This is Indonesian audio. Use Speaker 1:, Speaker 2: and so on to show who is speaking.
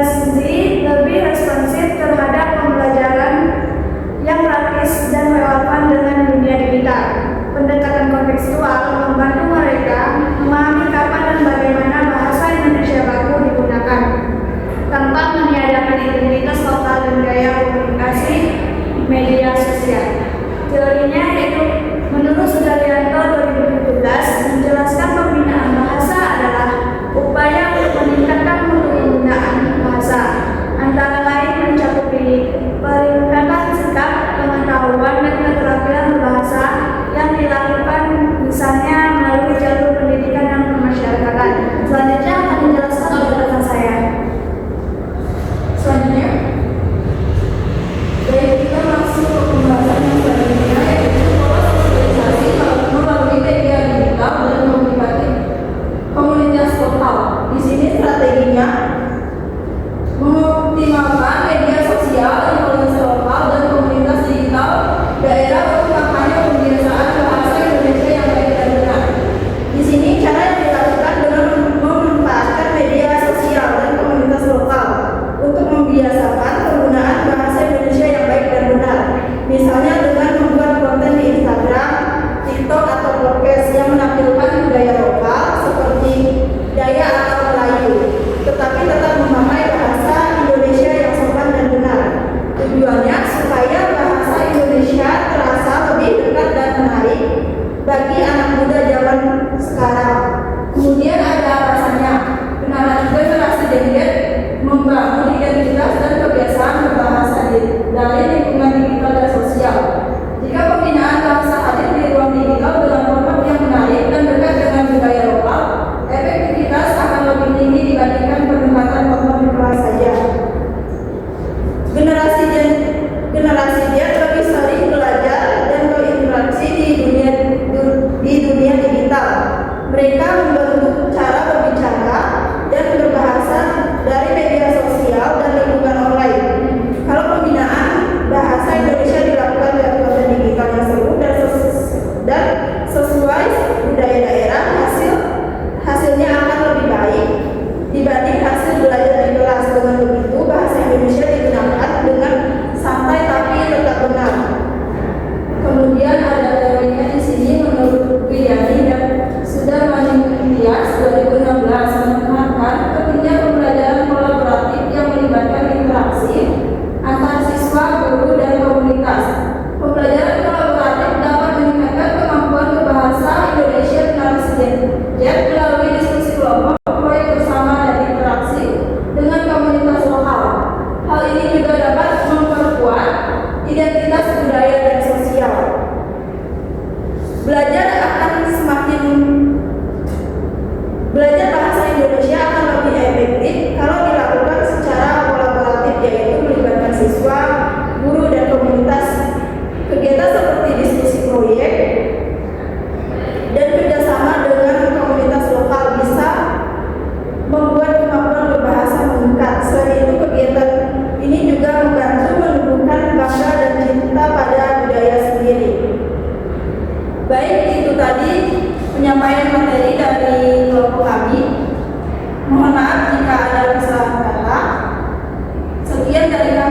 Speaker 1: sendiri lebih responsif terhadap pembelajaran yang praktis dan relevan dengan dunia digital. Pendekatan kontekstual membantu mereka memahami kapan dan bagaimana bahasa Indonesia baku digunakan, tanpa meniadakan identitas lokal dan gaya komunikasi media sosial. Teorinya yaitu menurut Sudaryanto 2017 menjelaskan pembinaan bahasa adalah upaya untuk meningkatkan mutu penggunaan bahasa, antara lain mencakupi peningkatan sikap, pengetahuan dan keterampilan berbahasa yang dilakukan misalnya melalui jalur pendidikan dan pemasyarakatan. Selanjutnya akan dijelaskan oleh rekan saya.
Speaker 2: Selanjutnya, kita masuk ke pembahasan yang selanjutnya, yaitu pola sosialisasi melalui media digital dan komunitas lokal. Di sini strateginya mengoptimalkan media sosial, influencer lokal dan komunitas digital daerah untuk kampanye pembiasaan bahasa Indonesia yang baik dan benar. Di sini cara yang dilakukan dengan memanfaatkan media sosial dan komunitas lokal untuk membiasakan penggunaan bahasa Indonesia yang baik dan benar. Misalnya dengan membuat konten di Instagram, TikTok atau podcast yang menampilkan budaya lokal seperti Dayak atau Melayu, tetapi tetap memakai bahasa Indonesia yang sopan dan benar. Tujuannya supaya bahasa Indonesia terasa lebih dekat dan menarik bagi anak muda zaman sekarang. Kemudian ada alasannya, generasi Z membangun identitas dan kebiasaan berbahasa dari lingkungan digital dan sosial. Jika pembinaan bahasa hadir di ruang digital dengan format yang menarik dan dekat dengan budaya lokal, efektivitas akan lebih tinggi dibandingkan pendekatan konten kelas saja. Generasi Z lebih sering belajar dan berinteraksi di dunia digital. Mereka membentuk cara berbicara dan berbahasa dari media sosial dan lingkungan online. Kalau pembinaan bahasa Indonesia dilakukan lewat konten digital yang seru dan sesuai budaya daerah, hasilnya akan lebih baik dibanding hasil belajar di kelas. Dengan begitu, bahasa Indonesia digunakan dengan santai tapi tetap benar. Kemudian ada teorinya di sini menurut Widiani dan Sudarmaningtyas 2016 menekankan pentingnya pembelajaran kolaboratif yang melibatkan interaksi antar siswa, guru, dan komunitas. Pembelajaran kolaboratif dapat meningkatkan kemampuan berbahasa Indonesia generasi Z melalui diskusi kelompok, proyek bersama, dan interaksi dengan komunitas lokal. Hal ini juga dapat memperkuat identitas budaya dan sosial. Belajar bahasa Indonesia akan lebih efektif kalau dilakukan secara kolaboratif, yaitu melibatkan siswa, guru, dan komunitas. Kegiatan seperti diskusi proyek dan kerjasama dengan komunitas lokal bisa membuat kemampuan berbahasa meningkat. Selain itu, kegiatan ini juga membantu menumbuhkan bangga dan cinta pada budaya sendiri. Baik, itu tadi penyampaian materi dari kelompok kami. Mohon maaf jika ada kesalahan kata. Sekian dari kami.